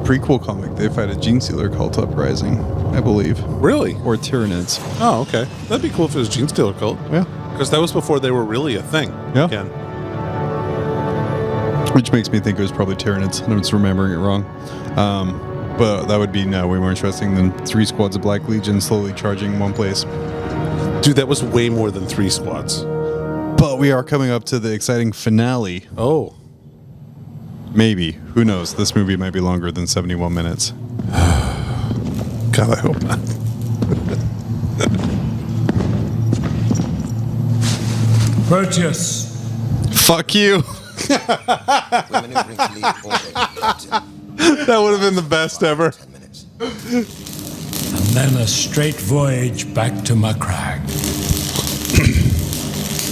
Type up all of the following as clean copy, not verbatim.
prequel comic, they fight a Gene Stealer cult uprising, I believe. Really? Or Tyranids. Oh, okay. That'd be cool if it was Gene Stealer cult. Yeah. Because that was before they were really a thing. Yeah. Again. Which makes me think it was probably Tyranids, and I'm just remembering it wrong. But that would be way more interesting than 3 squads of Black Legion slowly charging one place. Dude, that was way more than 3 squads. But we are coming up to the exciting finale. Oh. Maybe. Who knows? This movie might be longer than 71 minutes. God, I hope not. Proteus. Fuck you. That would have been the best ever. And then a straight voyage back to Macragge.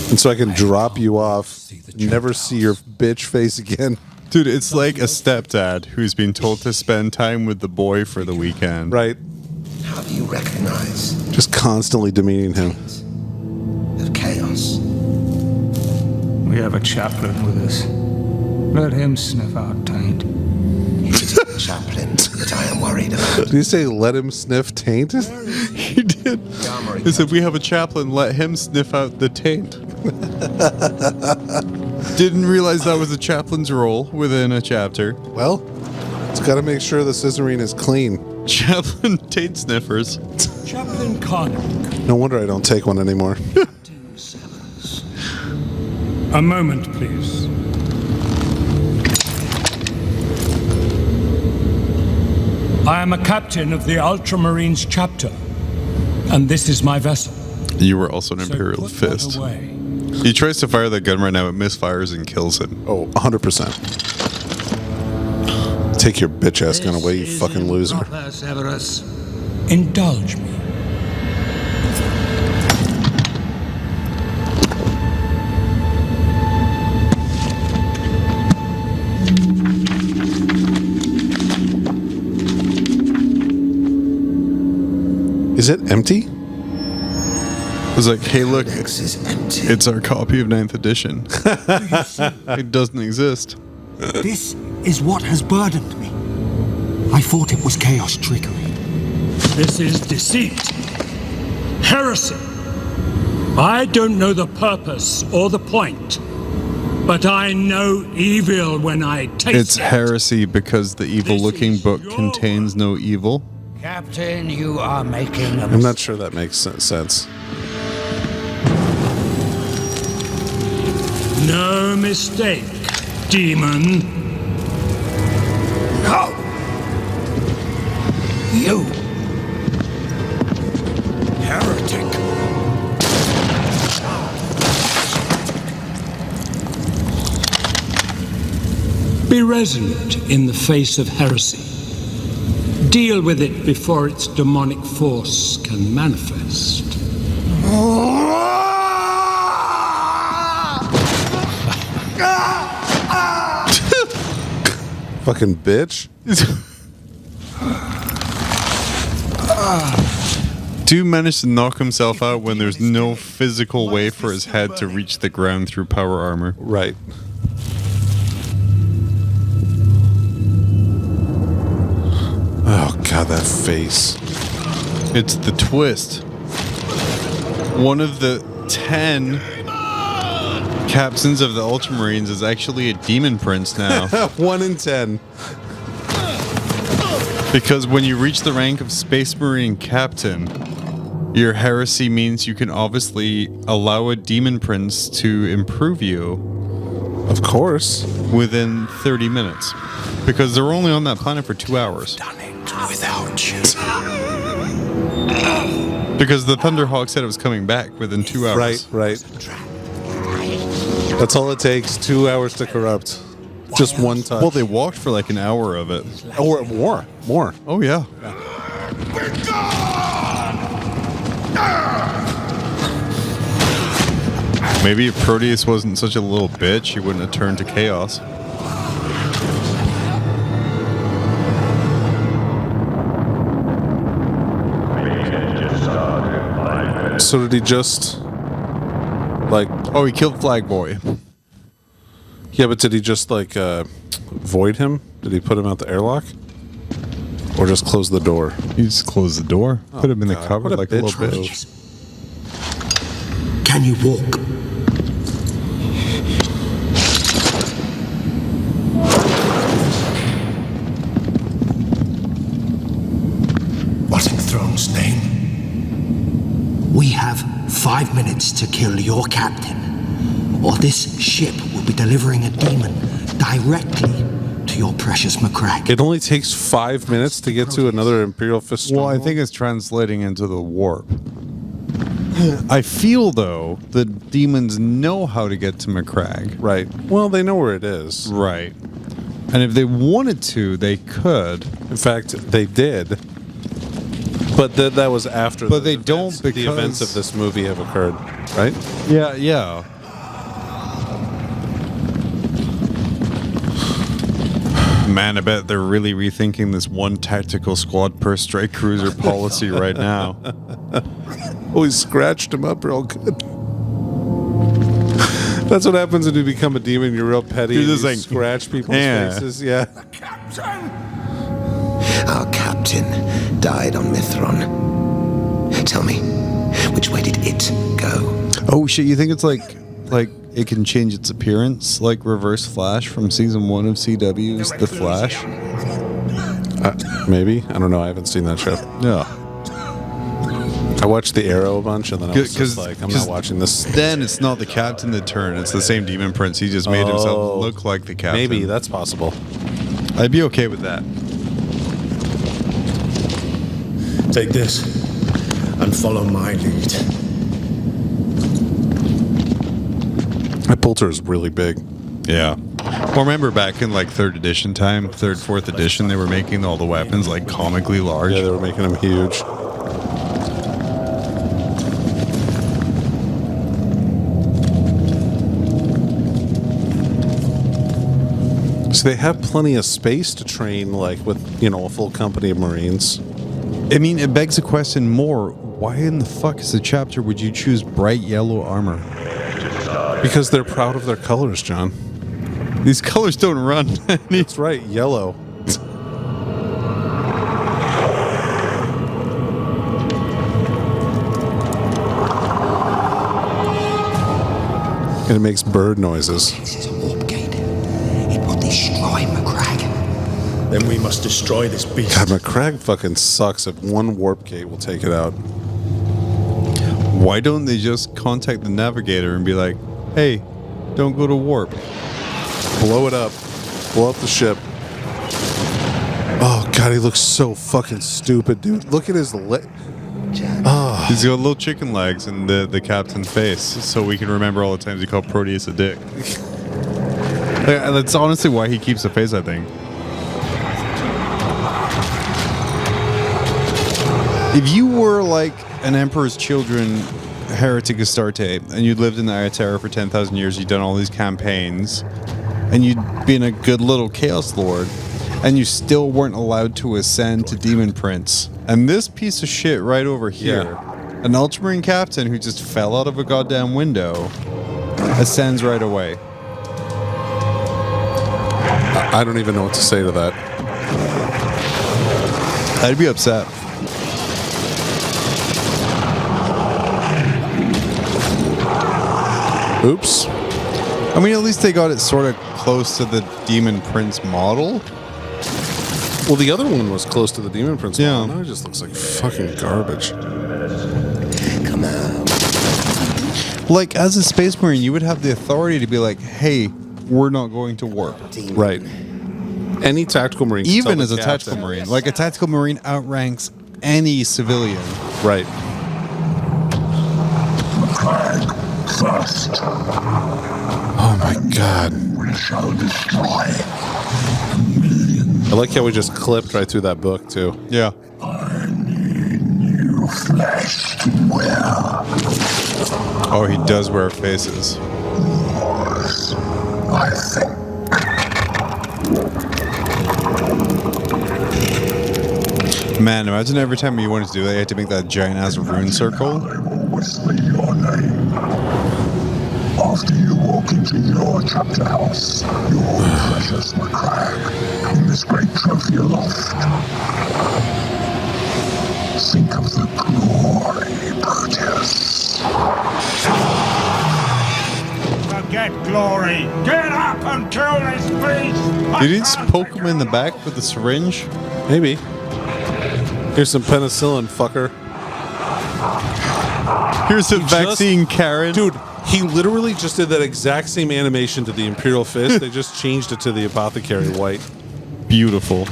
And so I can drop you off, never see your bitch face again. Dude, it's like a stepdad who's been told to spend time with the boy for the weekend. Right. How do you recognize Just constantly demeaning him. of chaos? We have a chaplain with us. Let him sniff out taint. It is the chaplain that I am worried about. Did you say let him sniff taint? He did. He said, we have a chaplain, let him sniff out the taint. Didn't realize that was a chaplain's role within a chapter. Well, it's got to make sure the scissorine is clean. Chaplain taint sniffers. Chaplain Carnick. No wonder I don't take one anymore. A moment, please. I am a captain of the Ultramarines chapter, and this is my vessel. You were also an So Imperial put that Fist. away. He tries to fire that gun right now, it misfires and kills him. Oh, 100%. Take your bitch ass gun away, you fucking loser. Severus. Indulge me. Is it empty? It was like, hey, look, Codex is empty. it's our copy of 9th edition. It doesn't exist. This is what has burdened me. I thought it was chaos trickery. This is deceit. Heresy. I don't know the purpose or the point, but I know evil when I taste It's it. heresy because the evil-looking This is book your contains no evil. Captain, you are making a I'm not sure that makes sense. No mistake, demon. No! You! Heretic! Be resolute in the face of heresy. Deal with it before its demonic force can manifest. Fucking bitch. Dude managed to knock himself out when there's no physical way for his head to reach the ground through power armor. Right. Oh, God, that face. It's the twist. One of the 10 captains of the Ultramarines is actually a demon prince now. 1 in 10. Because when you reach the rank of Space Marine Captain, your heresy means you can obviously allow a demon prince to improve you Of course. within 30 minutes. Because they're only on that planet for 2 hours. Done it without you. Because the Thunderhawk said it was coming back within 2 hours. Right. That's all it takes. 2 hours to corrupt. Just one touch. Well, they walked for like an hour of it. Or more. Oh, yeah. Maybe if Proteus wasn't such a little bitch, he wouldn't have turned to chaos. So did he just, like... Oh, he killed Flag Boy. Yeah, but did he just, like, void him? Did he put him out the airlock? Or just close the door. You just close the door. Put him in the God, cupboard what a like a little bitch bitch. Can you walk? What in Throne's name? We have 5 minutes to kill your captain, or this ship will be delivering a demon directly to your precious Macragge. It only takes 5 minutes to get to another Imperial Fist Well, I stronghold? think it's translating into the warp. I feel, though, that demons know how to get to Macragge. Right. Well, they know where it is. Right. And if they wanted to, they could. In fact, they did. But that was after. But they don't the events because- of this movie have occurred, right? Yeah, yeah. Man, I bet they're really rethinking this one tactical squad per strike cruiser policy right now. Oh, he scratched him up real good. That's what happens when you become a demon. You're real petty. You're and just you like, scratch people's yeah. faces. Yeah. Our captain died on Mithron. Tell me, which way did it go? Oh shit! You think it's like it can change its appearance, like Reverse Flash from season 1 of CW's The Flash? Maybe. I don't know. I haven't seen that show. Yeah. I watched The Arrow a bunch, and then I was just 'Cause- like, I'm 'cause not watching this. Then it's not the captain that turned; it's the same demon prince. He just made Oh. himself look like the captain. Maybe that's possible. I'd be okay with that. Take this and follow my lead. That bolter is really big. Yeah. Well, remember back in like 3rd edition time, 3rd, 4th edition, they were making all the weapons like comically large. Yeah, they were making them huge. So they have plenty of space to train, like with a full company of Marines. I mean, it begs the question more: why in the fuck as a chapter would you choose bright yellow armor? Because they're proud of their colors, John. These colors don't run. That's right, yellow. And it makes bird noises. This is a warp gate. It will destroy Macragge. Then we must destroy this beast. God, Macragge fucking sucks. If one warp gate will take it out. Why don't they just contact the navigator and be like, "Hey, don't go to warp"? Blow it up. Blow up the ship. Oh, God, he looks so fucking stupid, dude. Look at his leg. He's got little chicken legs in the captain's face, so we can remember all the times he called Proteus a dick. That's honestly why he keeps a face, I think. If you were like an Emperor's Children heretic Astarte, and you'd lived in the Eye of Terror for 10,000 years, you'd done all these campaigns, and you'd been a good little Chaos Lord, and you still weren't allowed to ascend to Demon Prince. And this piece of shit right over here, an Ultramarine captain who just fell out of a goddamn window, ascends right away. I don't even know what to say to that. I'd be upset. Oops. I mean, at least they got it sort of close to the Demon Prince model. Well, the other one was close to the Demon Prince. Yeah. Now it just looks like fucking garbage. Come on. Like, as a Space Marine, you would have the authority to be like, hey, we're not going to warp. Right. Any tactical Marine can Even tell as the a captain. tactical Marine. Like, a tactical Marine outranks any civilian. Right. First, Oh my God. we shall destroy I like how we just clipped right through that book, too. Yeah. I need new flesh to wear. Oh, he does wear faces. Yours, I think. Man, imagine every time you wanted to do that, you had to make that giant ass rune circle. I will whisper your name. After you walk into your chapter house, your precious Macragge, in this great trophy aloft, Did he just poke him in the back with a syringe? Maybe. Here's some penicillin, fucker. Here's a vaccine, Karen. Dude, he literally just did that exact same animation to the Imperial Fist. They just changed it to the Apothecary White. Beautiful.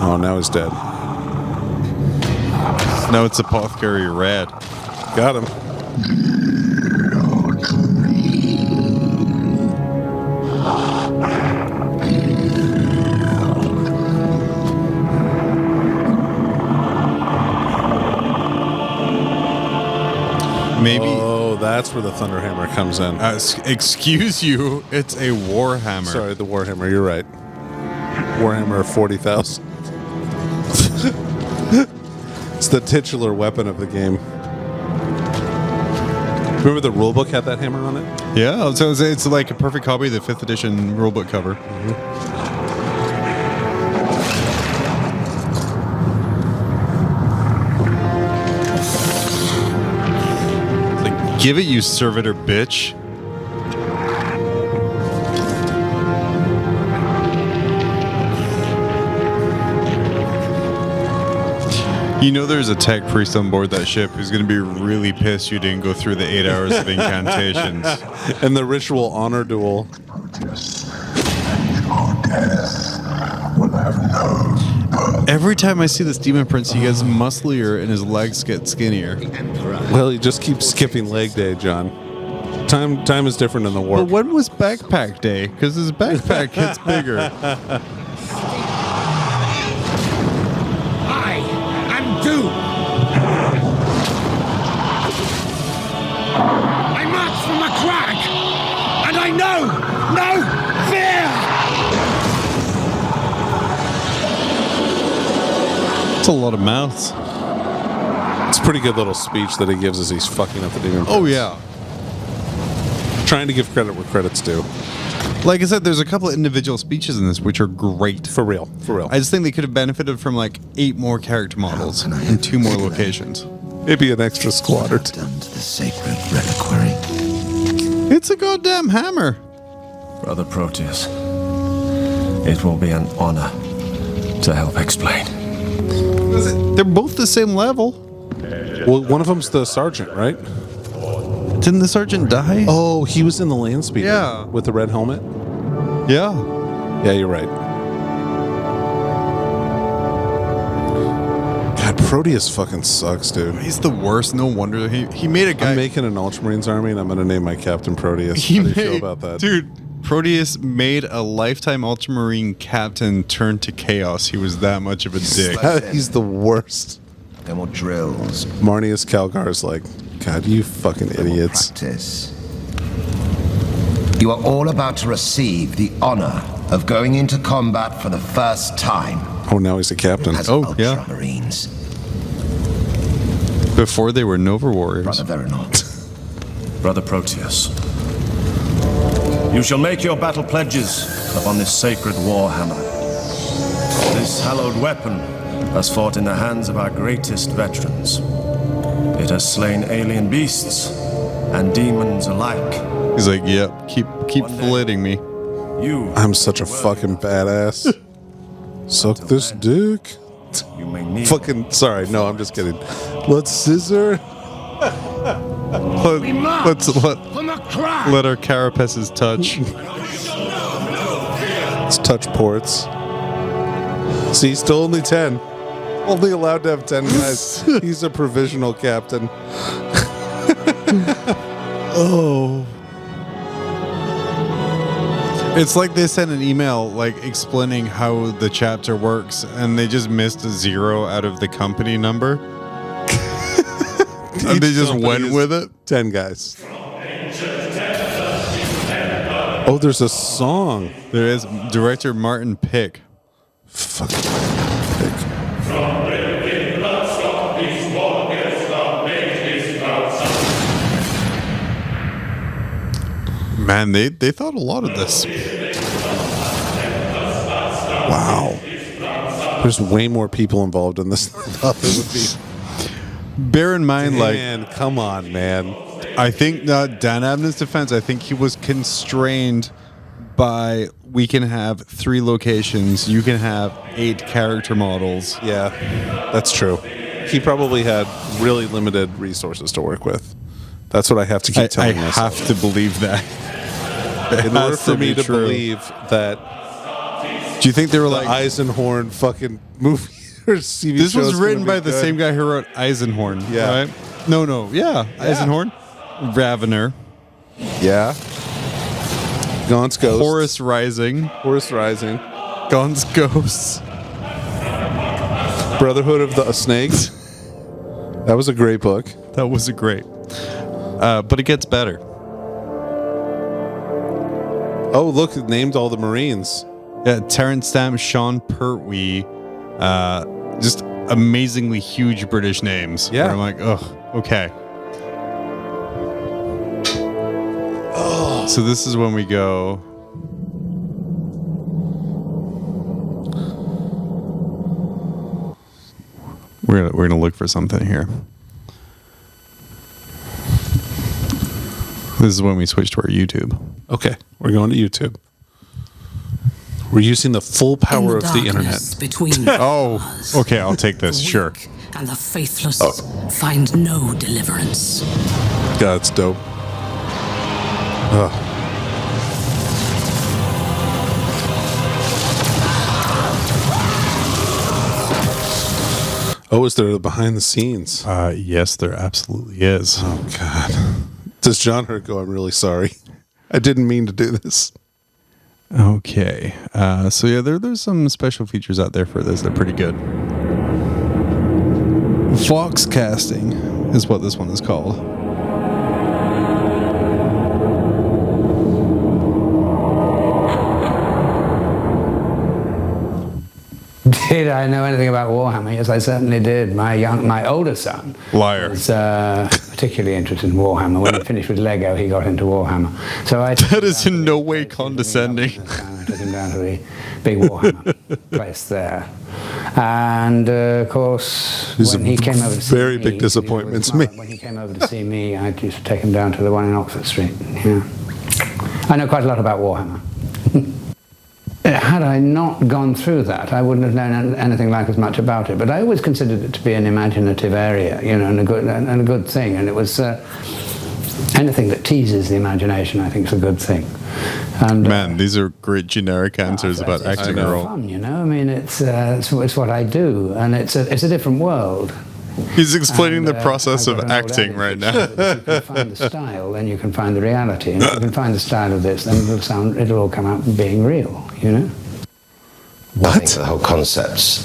Oh, now he's dead. Now it's Apothecary Red. Got him. Maybe. Oh, that's where the Thunderhammer comes in. Excuse you, it's a Warhammer. Sorry, the Warhammer. You're right. Warhammer 40,000. It's the titular weapon of the game. Remember the rulebook had that hammer on it? Yeah, so it's like a perfect copy of the 5th edition rulebook cover. Like, give it, you servitor bitch. You know there's a tech priest on board that ship who's going to be really pissed you didn't go through the 8 hours of incantations. And the ritual honor duel. Every time I see this demon prince, he gets musclier and his legs get skinnier. Well, he just keeps skipping leg day, John. Time is different in the war. But when was backpack day? Because his backpack gets bigger. I am Doom. I march from Macragge, and I know no fear. It's a lot of mouths. It's a pretty good little speech that he gives as he's fucking up the demon. Oh, prince. yeah. Trying to give credit where credit's due. Like I said, there's a couple of individual speeches in this which are great. For real. For real. I just think they could have benefited from like 8 more character models and 2 more locations. Maybe an extra squad or 2. Done to the sacred reliquary. It's a goddamn hammer. Brother Proteus, it will be an honor to help explain. They're both the same level. Well, one of them's the sergeant, right? Didn't the sergeant die? Oh, he was in the land speeder. Yeah. With the red helmet? Yeah. Yeah, you're right. God, Proteus fucking sucks, dude. He's the worst. No wonder. He made a guy. I'm making an Ultramarines army, and I'm going to name my captain Proteus. How do you feel about that? Dude, Proteus made a lifetime Ultramarine captain turn to chaos. He was that much of a dick. He's the worst. No more drills. Marnius Calgar's like, God, you fucking idiots. Practice. You are all about to receive the honor of going into combat for the first time. Oh, now he's a captain. As Oh, yeah. Ultramarines. Before they were Nova Warriors. Brother Veronot. Brother Proteus, you shall make your battle pledges upon this sacred warhammer. This hallowed weapon has fought in the hands of our greatest veterans. It has slain alien beasts and demons alike. He's like, yep, keep filleting me. You, I'm such a fucking badass. Suck this dick. you may need Fucking, sorry, no, I'm just kidding. Let's scissor. Let's let our carapaces touch. Let's touch ports. See, still only 10. Only allowed to have 10 guys. He's a provisional captain. Oh. It's like they sent an email like explaining how the chapter works and they just missed a 0 out of the company number. And they just went with it. 10 guys. Oh, there's a song. There is director Martin Pick. Fucking Pick. Man, they thought a lot of this. Wow. There's way more people involved in this than I thought there would be. Bear in mind, Man, come on, man. I think Dan Abnett's defense, I think he was constrained by we can have 3 locations. You can have 8 character models. Yeah, that's true. He probably had really limited resources to work with. That's what I have to keep telling I myself. have to believe that. In order for me to believe that. Do you think they were the like Eisenhorn fucking movie or TV this show was is written gonna by be the good? same guy who wrote Eisenhorn, Yeah. right? No, yeah, Eisenhorn, Ravener, Yeah. Gaunt's Ghost. Horus Rising, Gaunt's Ghosts. Brotherhood of the Snakes. That was a great book. That was a great. But it gets better. Oh, look, it named all the Marines. Yeah, Terrence Stamp, Sean Pertwee, just amazingly huge British names. Yeah. Where I'm like, oh, okay. Oh. So this is when we go. We're gonna look for something here. This is when we switch to our YouTube. Okay, we're going to YouTube. We're using the full power of the internet. Between Oh, okay, I'll take this. the Sure. weak and the faithless find no deliverance. God, it's dope. Ugh. Oh, is there a behind the scenes? Yes, there absolutely is. Oh, God. Does John Hurt go, I'm really sorry. I didn't mean to do this. Okay. So yeah, there's some special features out there for this. They're pretty good. Vox casting is what this one is called. Did I know anything about Warhammer? Yes, I certainly did. My older son Liar. was particularly interested in Warhammer. When he finished with Lego, he got into Warhammer. So that is in no way condescending. I took him down to the big Warhammer place there. And of course, when he came over to see me, very big disappointment to me. When he came over to see me, I used to take him down to the one in Oxford Street. Yeah. I know quite a lot about Warhammer. Had I not gone through that, I wouldn't have known anything like as much about it. But I always considered it to be an imaginative area, you know, and a good thing. And it was anything that teases the imagination, I think, is a good thing. And man, these are great generic answers about acting a role. Fun, you know. I mean, it's what I do, and it's a different world. He's explaining the process of acting right now. If you can find the style, then you can find the reality. And if you can find the style of this, then it'll all come out being real, you know? I think the whole concept's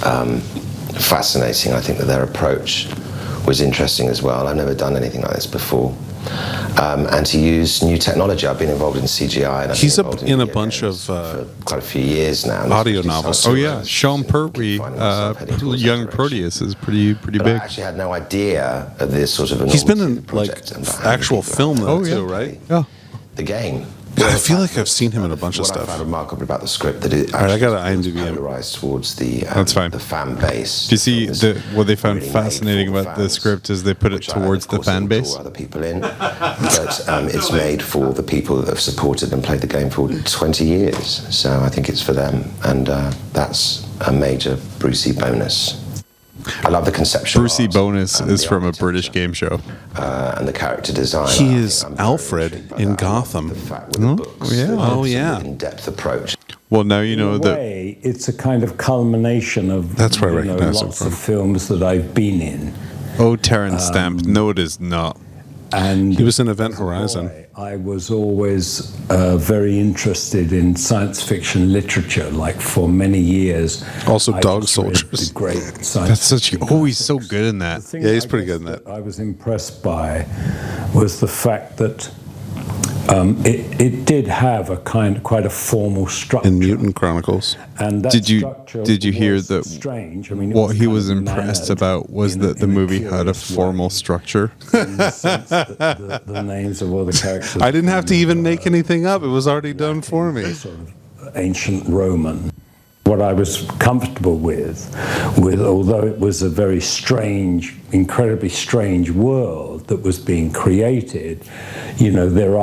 fascinating. I think that their approach was interesting as well. I've never done anything like this before. And to use new technology. I've been involved in CGI. And He's in a bunch of for quite a few years now. audio novels. Oh yeah, Sean Pertwee, Young Proteus is pretty big. I actually had no idea of this sort of. He's been in like actual film though too, right? Yeah. The game. I feel like I've seen him in a bunch of What I stuff. found remarkable about the script that it All right, I got actually to IMDb him. polarized towards the That's fine. the fan base. Do you see what they found really fascinating made for about the the fans, script is they put it which towards of the course, fan it'll base. draw other people in, but it's made for the people that have supported and played the game for 20 years. So I think it's for them, and that's a major Brucey bonus. I love the conceptual Brucey art bonus and is the from a architecture, British game show. and the character design. He I is think I'm very Alfred intrigued by in that. I love Gotham. The fact with the books, yeah. the Oh, yeah. in-depth approach. Well, now you know In a that. way, it's a kind of culmination of That's where I recognize him lots from. of films that I've been in. Oh, Terrence Stamp. No, it is not. And He was in Event Horizon. I was always very interested in science fiction literature. Like for many years, Also I Dog just read Soldiers. the great science That's such. fiction Oh, he's so good in that. The thing Yeah, he's I pretty guess good in that. I was impressed by was the fact that it did have quite a formal structure. In Mutant Chronicles. And that Did you structure hear was that? strange. I mean, it What was he kind was of impressed mannered about was in that the in movie had a curious formal way, structure. in the sense that the names of all the characters. I didn't have to even make anything up. It was already done for me. Sort of ancient Roman. What I was comfortable with, although it was a very strange, incredibly strange world that was being created, you know, there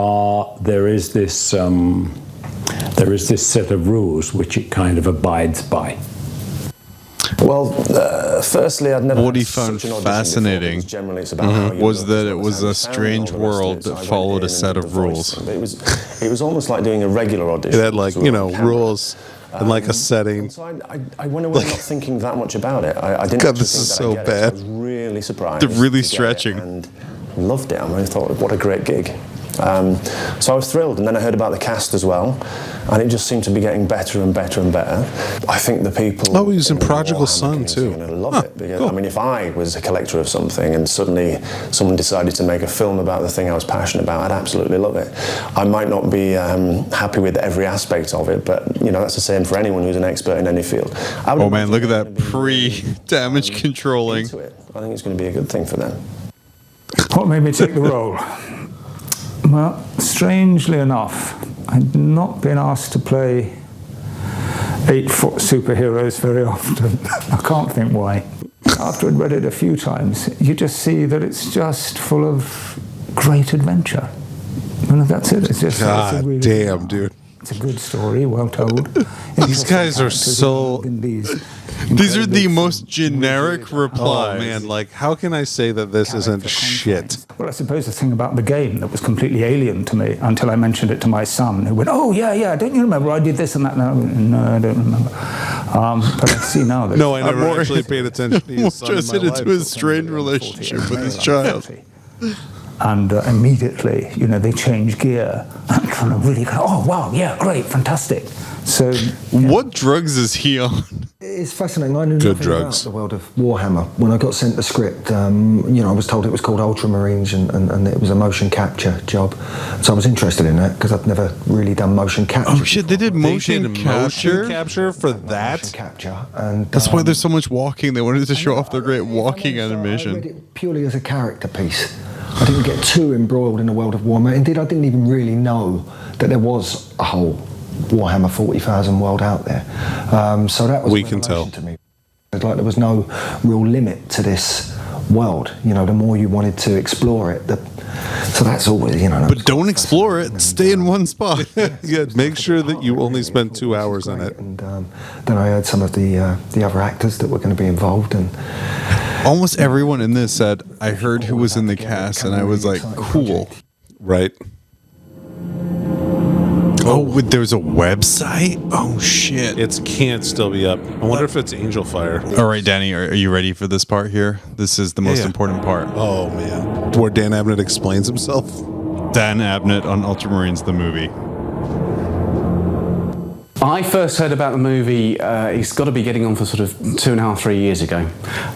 There is this set of rules which it kind of abides by. Well, firstly, I'd never. What he found fascinating was that it was a strange world that followed a set of rules. It was almost like doing a regular audition. It had like, you know, rules and like a setting. So I went away not thinking that much about it. I didn't. God, this is so bad. I was really surprised. They're really stretching. And loved it. I mean, I thought, what a great gig. So I was thrilled, and then I heard about the cast as well, and it just seemed to be getting better and better and better. I think the people. Oh, he was in Prodigal Son too. Are going to love it because, cool. I mean, if I was a collector of something and suddenly someone decided to make a film about the thing I was passionate about, I'd absolutely love it. I might not be happy with every aspect of it, but you know that's the same for anyone who's an expert in any field. Oh man, look at that pre-damage controlling. I think it's going to be a good thing for them. What made me take the role? Well, strangely enough, I'd not been asked to play 8-foot superheroes very often. I can't think why. After I'd read it a few times, you just see that it's just full of great adventure. You know, that's it. It's just God it's a really, damn, dude. It's a good story, well told. These guys are so. These are the most generic replies. Oh man, like how can I say that this isn't shit? Well, I suppose the thing about the game that was completely alien to me until I mentioned it to my son, who went, "Oh yeah, don't you remember I did this and that?" No, I don't remember. But I see now that no, I never actually paid attention to his son interested into his strained relationship with his child. And immediately, you know, they change gear and kind of really go, "Oh wow, yeah, great, fantastic." So, what drugs is he on? It's fascinating. I knew nothing about the world of Warhammer. When I got sent the script, you know, I was told it was called Ultramarines and it was a motion capture job. So I was interested in that because I'd never really done motion capture. Oh shit, they did motion capture for that? Motion capture. And, that's why there's so much walking. They wanted to show off their great walking I animation. read it purely as a character piece. I didn't get too embroiled in the world of Warhammer. Indeed, I didn't even really know that there was a whole Warhammer 40,000 world out there. So that was we can tell to me. Like there was no real limit to this world. You know, the more you wanted to explore it, so that's always, you know. But don't explore it. Stay in one spot. Yeah, make sure that you only spend 2 hours in it. And then I heard some of the other actors that were going to be involved, and almost everyone in this said, "I heard who was in the cast," and I was like, "Cool." Right. Oh, there's a website? Oh, shit. It can't still be up. I wonder if it's Angel Fire. All right, Danny, are you ready for this part here? This is the most important part. Oh, man. Where Dan Abnett explains himself? Dan Abnett on Ultramarines, the movie. I first heard about the movie, it's got to be getting on for sort of 2.5, 3 years ago.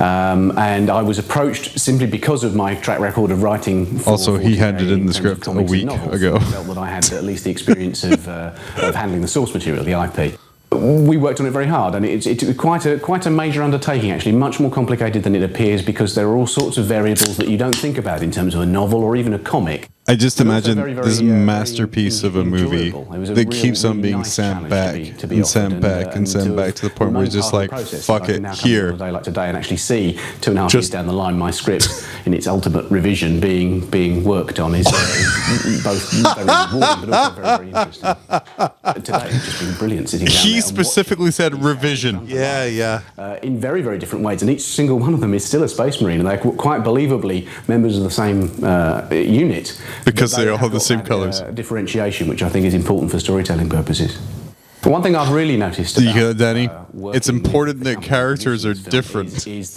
And I was approached simply because of my track record of writing. Also, he handed in the script a week ago. I felt that I had at least the experience of handling the source material, the IP. We worked on it very hard, and it's quite a major undertaking, actually, much more complicated than it appears, because there are all sorts of variables that you don't think about in terms of a novel or even a comic. I just imagine this masterpiece of a movie that keeps on being sent back and sent back and sent back to the point where it's just like, fuck it, here. A day like today, and actually see 2.5 years down the line my script in its ultimate revision being worked on is both very rewarding but also very, very interesting. Today it's just been brilliant sitting down there. He specifically said revision. Yeah. In very, very different ways, and each single one of them is still a Space Marine, and they're quite believably members of the same unit. Because they all have the same colours. Differentiation, which I think is important for storytelling purposes. But one thing I've really noticed about, you hear that, Danny? It's important that characters are different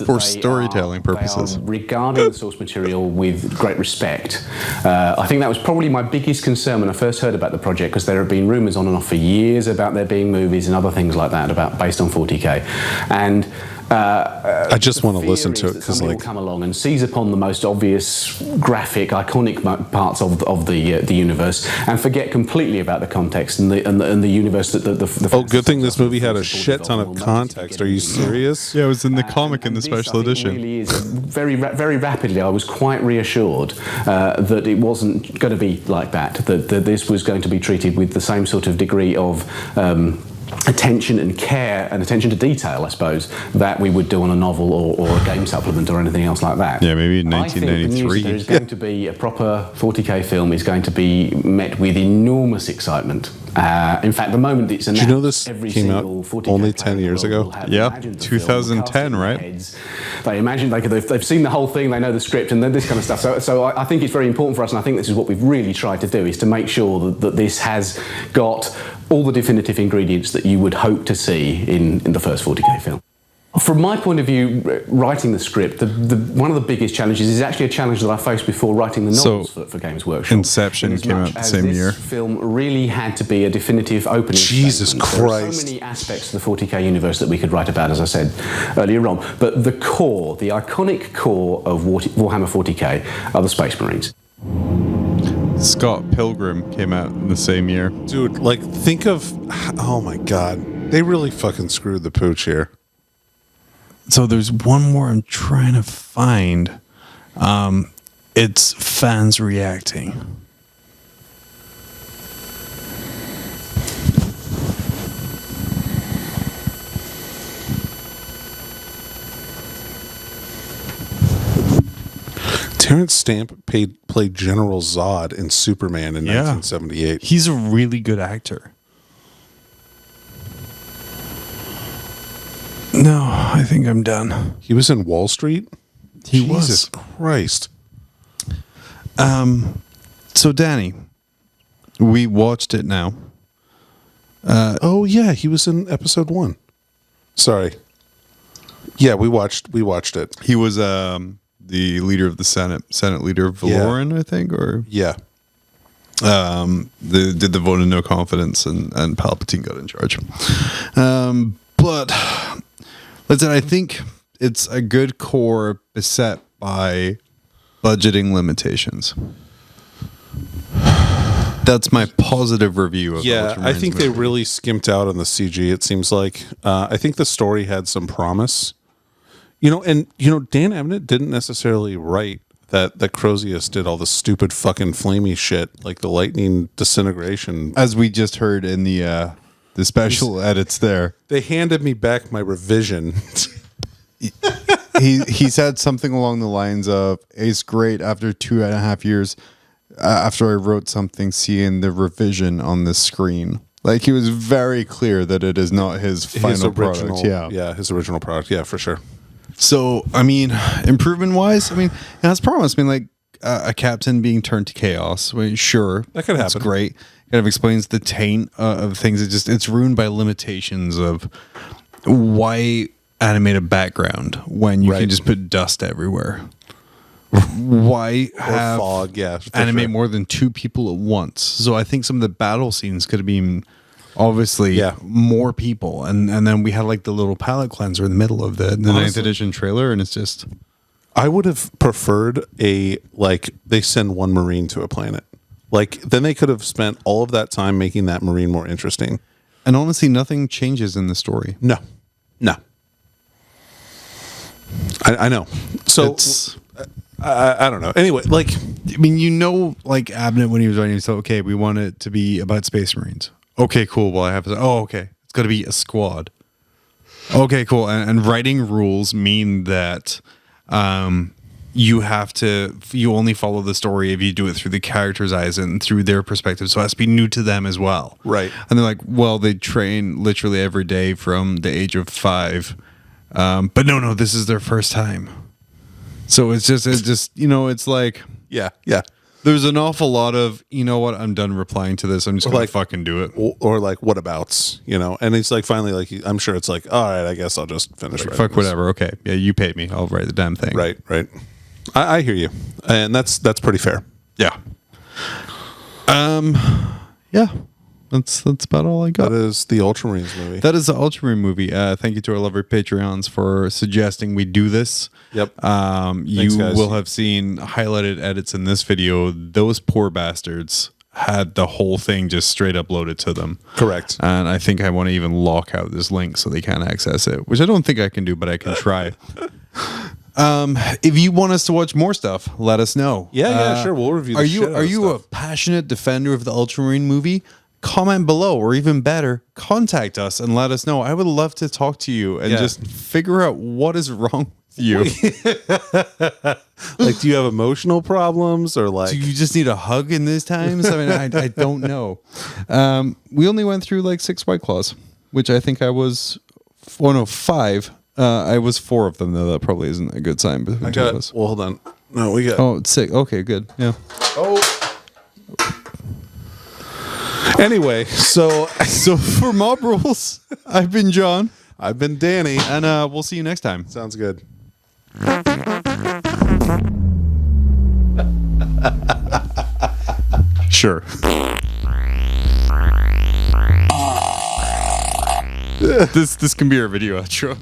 for storytelling purposes. They are regarding the source material with great respect. I think that was probably my biggest concern when I first heard about the project, because there have been rumours on and off for years about there being movies and other things like that based on 40k. And I just want to listen to it because, like, will come along and seize upon the most obvious, graphic, iconic parts of the universe and forget completely about the context and the universe that the oh, good thing this movie had a shit ton of context. Are you serious? Yeah, it was in the comic in the special edition. Really is very rapidly. I was quite reassured that it wasn't going to be like that. That this was going to be treated with the same sort of degree of attention and care and attention to detail, I suppose, that we would do on a novel or a game supplement or anything else like that. Yeah, maybe in 1993. I think the news that there is going to be a proper 40k film is going to be met with enormous excitement. In fact, the moment it's announced, Did you know this every came out single 40K only player 10 in the years world ago? will have Yeah, imagined the film, 2010, cast it in their right? heads. They imagine they've seen the whole thing, they know the script and this kind of stuff. So I think it's very important for us, and I think this is what we've really tried to do, is to make sure that this has got all the definitive ingredients that you would hope to see in the first 40K film. From my point of view, writing the script, one of the biggest challenges is actually a challenge that I faced before writing the novels for Games Workshop. Inception came out the same year. This film really had to be a definitive opening. Jesus statement. Christ. There are so many aspects of the 40K universe that we could write about, as I said earlier on. But the core, the iconic core of Warhammer 40K are the Space Marines. Scott Pilgrim came out in the same year. Dude, like, think of... Oh, my God. They really fucking screwed the pooch here. So there's one more I'm trying to find. It's fans reacting. Terrence Stamp played General Zod in Superman in 1978. He's a really good actor. No, I think I'm done. He was in Wall Street? He Jesus was. Christ. So Danny, we watched it now. Oh yeah, he was in episode 1. Sorry. Yeah, we watched it. He was the leader of the Senate leader of Valoran, I think, or yeah. Did the vote of no confidence, and Palpatine got in charge. But listen, I think it's a good core beset by budgeting limitations. That's my positive review of Yeah, the I think they movie. really skimped out on the CG, it seems like. I think the story had some promise. Dan Abnett didn't necessarily write that Crozius did all the stupid fucking flamey shit, like the lightning disintegration. As we just heard in the special edits there. They handed me back my revision. he said something along the lines of, "It's great after 2.5 years after I wrote something, seeing the revision on the screen." Like, he was very clear that it is not his final product. Yeah, his original product. Yeah, for sure. So, I mean, improvement wise, I mean, it has promise. I mean, like a captain being turned to chaos. I mean, sure, that could happen. It's great. Kind of explains the taint of things. It's ruined by limitations of why animate a background when you can just put dust everywhere. Why have fog? Yeah, animate more than 2 people at once? So I think some of the battle scenes could have been obviously more people, and then we had like the little palette cleanser in the middle of the 9th edition trailer, and it's just. I would have preferred they send one Marine to a planet. Like, then they could have spent all of that time making that Marine more interesting. And honestly, nothing changes in the story. No. I know. So I don't know. Anyway, like, I mean, like Abnett when he was writing, so okay, we want it to be about Space Marines. Okay, cool. Well, okay, it's got to be a squad. Okay, cool. And writing rules mean that you only follow the story if you do it through the character's eyes and through their perspective. So it has to be new to them as well. Right. And they're like, well, they train literally every day from the age of 5. But no, this is their first time. So it's just, it's like, yeah. There's an awful lot of, you know what, I'm done replying to this. I'm just going to fucking do it. Or like, whatabouts, and it's like, finally, like, I'm sure it's like, all right, I guess I'll just finish like, fuck whatever. Okay. Yeah, you paid me. I'll write the damn thing. Right. I hear you. And that's pretty fair. Yeah. Yeah. That's about all I got. That is the Ultramarines movie. That is the Ultramarine movie. Thank you to our lovely Patreons for suggesting we do this. Yep. You will have seen highlighted edits in this video. Those poor bastards had the whole thing just straight uploaded to them. Correct. And I think I want to even lock out this link so they can't access it, which I don't think I can do, but I can try. If you want us to watch more stuff, let us know. Yeah, sure. We'll review the shit out of Are you stuff. a passionate defender of the Ultramarine movie? Comment below, or even better, contact us and let us know. I would love to talk to you and just figure out what is wrong with you. Like, do you have emotional problems or like? Do you just need a hug in these times? I mean, I don't know. We only went through like 6 White Claws, which I think I was, 5. I was 4 of them, though. That probably isn't a good sign. I got it. Well, hold on. No, we got. Oh, it's 6. Okay, good. Yeah. Oh. Anyway, so for Mob Rules, I've been John. I've been Danny. And we'll see you next time. Sounds good. Sure. This can be our video outro.